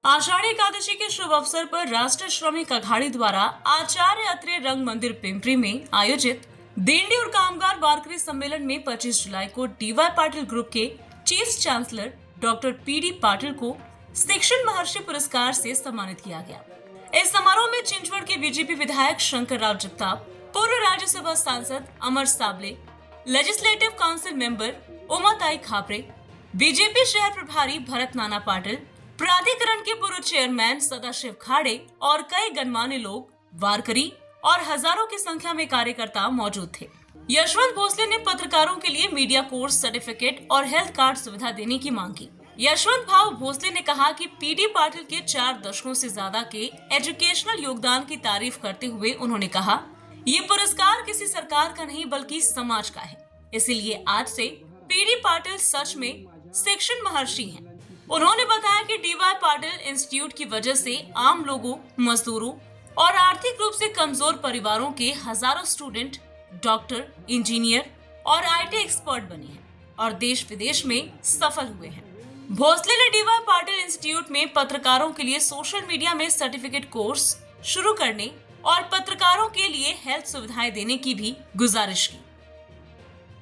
आषाढ़ी एकादशी के शुभ अवसर पर राष्ट्रीय श्रमिक अघाड़ी द्वारा आचार्य अत्रे रंग मंदिर पिंपरी में आयोजित देंडी और कामगार वारकरी सम्मेलन में 25 जुलाई को डीवाई पाटिल ग्रुप के chief chancellor doctor PD Patil को शिक्षण महर्षि पुरस्कार से सम्मानित किया गया। इस समारोह में चिंचवड़ के बीजेपी विधायक शंकर राव जगताप, पूर्व राज्यसभा सांसद Amar Sable, legislative council member Umatai Khapre, BJP शहर प्रभारी भरत नाना पाटिल, प्राधिकरण के पूर्व चेयरमैन सदाशिव खाड़े और कई गणमान्य लोग, वारकरी और हजारों की संख्या में कार्यकर्ता मौजूद थे। यशवंत भोसले ने पत्रकारों के लिए मीडिया कोर्स सर्टिफिकेट और हेल्थ कार्ड सुविधा देने की मांग की। यशवंत भाव भोसले ने कहा कि पीडी पाटिल के 4 दशकों से ज्यादा के एजुकेशनल योगदान की तारीफ करते हुए उन्होंने कहा, ये पुरस्कार किसी सरकार का नहीं बल्कि समाज का है। इसीलिए आज से पीडी पाटिल सच में शिक्षण महर्षि हैं। उन्होंने बताया कि डीवाई पाटिल इंस्टीट्यूट की वजह से आम लोगों, मजदूरों और आर्थिक रूप से कमजोर परिवारों के हजारों स्टूडेंट डॉक्टर, इंजीनियर और आईटी एक्सपर्ट बने हैं और देश विदेश में सफल हुए हैं। भोसले ने डीवाई पाटिल इंस्टीट्यूट में पत्रकारों के लिए सोशल मीडिया में सर्टिफिकेट कोर्स शुरू करने और पत्रकारों के लिए हेल्थ सुविधाएं देने की भी गुजारिश की।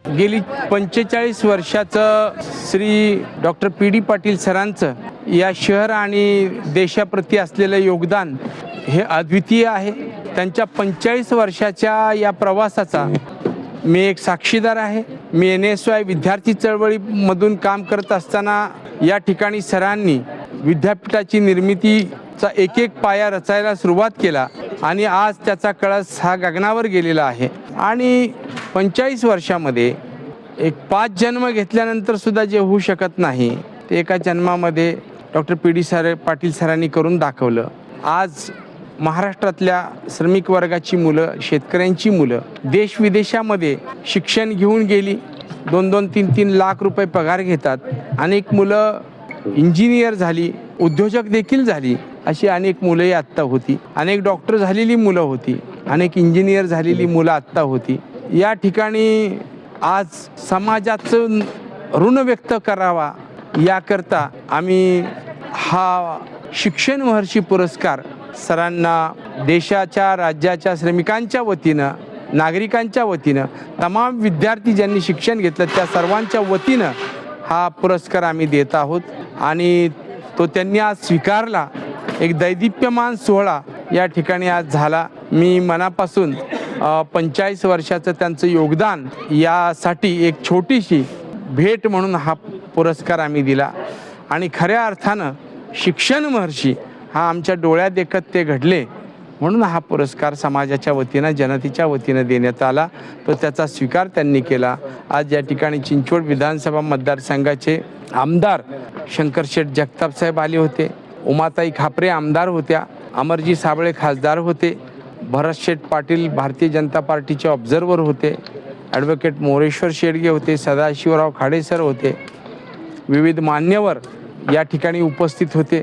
गेली 45 वर्षाचं श्री डॉक्टर पीडी पाटील सरांचं या शहर आणि देशाप्रती असलेलं योगदान हे अद्वितीय आहे। त्यांच्या 45 वर्षाच्या या प्रवासाचा मी एक साक्षीदार आहे। मी NSY विद्यार्थी चळवळीमधून काम करत असताना या ठिकाणी सरांनी विद्यापीठाची निर्मितीचा एक एक पाया रचायला सुरुवात केला आणि आज त्याचा कळस हा गगनावर गेलेला आहे। आणि 45 वर्षामध्ये एक 5 जन्म घेतल्यानंतर सुद्धा जे होऊ शकत नाही ते एका जन्मामध्ये डॉक्टर पीडी पाटील सरांनी करून दाखवलं। आज महाराष्ट्रातल्या श्रमिक वर्गाची मुलं, शेतकऱ्यांची मुलं देश विदेशामध्ये शिक्षण घेऊन गेली। 2-2, 3-3 लाख रुपये पगार घेतात। अनेक मुलं इंजिनियर झाली, उद्योजक देखील झाली। अशी अनेक मुलंही आत्ता होती। अनेक डॉक्टर झालेली मुलं होती, अनेक इंजिनियर झालेली मुलं आत्ता होती। या ठिकाणी आज समाजाचं ऋण व्यक्त करावा याकरता आम्ही हा शिक्षण महर्षी पुरस्कार सरांना देशाच्या, राज्याच्या, श्रमिकांच्या वतीनं, नागरिकांच्या वतीनं, तमाम विद्यार्थी ज्यांनी शिक्षण घेतलं त्या सर्वांच्या वतीनं हा पुरस्कार आम्ही देत आहोत आणि तो त्यांनी आज स्वीकारला। एक दैदिप्यमान सोहळा या ठिकाणी आज झाला। मी मनापासून 45 वर्षाचं त्यांचं योगदान यासाठी एक छोटीशी भेट म्हणून हा पुरस्कार आम्ही दिला आणि खऱ्या अर्थानं शिक्षण महर्षी हा आमच्या डोळ्यात देखत ते घडले म्हणून हा पुरस्कार समाजाच्या वतीनं, जनतेच्या वतीनं देण्यात आला। तो त्याचा स्वीकार त्यांनी केला। आज या ठिकाणी चिंचवड विधानसभा मतदारसंघाचे आमदार शंकरशेठ जगताप साहेब आले होते, उमाताई खापरे आमदार होत्या, अमरजी साबळे खासदार होते, भरतशेठ पाटील भारतीय जनता पार्टीचे ऑब्झर्वर होते, ॲडव्होकेट मोरेश्वर शेडगे होते, सदाशिवराव खाडे सर होते, विविध मान्यवर या ठिकाणी उपस्थित होते।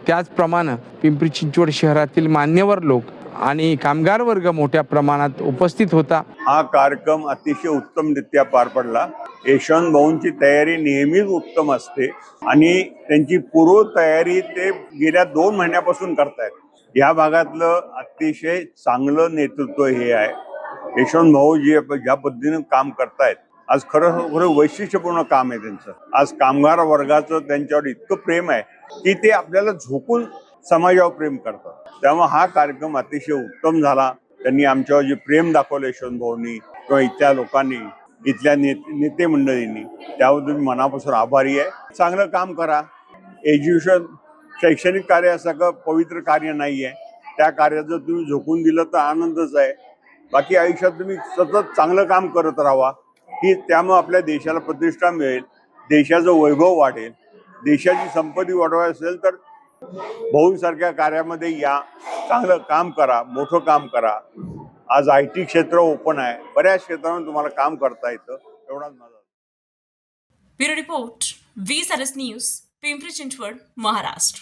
त्याचप्रमाणे पिंपरी चिंचवड शहरातील मान्यवर लोक आणि कामगार वर्ग मोठ्या प्रमाणात उपस्थित होता। हा कार्यक्रम अतिशय उत्तमरित्या पार पडला। यशवंत भाऊंची तयारी नेहमीच उत्तम असते आणि त्यांची पूर्व तयारी ते गेल्या 2 महिन्यापासून करतायत। या भागातलं अतिशय चांगलं नेतृत्व हे आहे। यशवंत भाऊ ज्या पद्धतीने काम करतायत आज खरं वैशिष्ट्यपूर्ण काम आहे त्यांचं। आज कामगार वर्गाचं त्यांच्यावर इतकं प्रेम आहे की ते आपल्याला झोकून समाजावर प्रेम करतात। त्यामुळे हा कार्यक्रम अतिशय उत्तम झाला। त्यांनी आमच्यावर जे प्रेम दाखवलं यशवंत भाऊंनी किंवा इथल्या लोकांनी, इथल्या नेते मंडळींनी, त्याबद्दल मी मनापासून आभारी आहे। चांगलं काम करा। एज्युकेशन शैक्षणिक कार्य असं पवित्र कार्य नाही आहे। त्या कार्याचं तुम्ही झोकून दिलं तर आनंदच आहे। बाकी आयुष्यात तुम्ही सतत चांगलं काम करत राहावा की त्यामुळे आपल्या देशाला प्रतिष्ठा मिळेल, देशाचं वैभव वाढेल। देशाची संपत्ती वाढवायची असेल तर भाऊंसारख्या कार्यामध्ये या, चांगलं काम करा, मोठं काम करा। आज IT क्षेत्र ओपन आहे, बऱ्याच क्षेत्रांमध्ये तुम्हाला काम करता येतं। एवढाच माझा bureau report, V-SRS news, Pimpri Chinchwad, Maharashtra.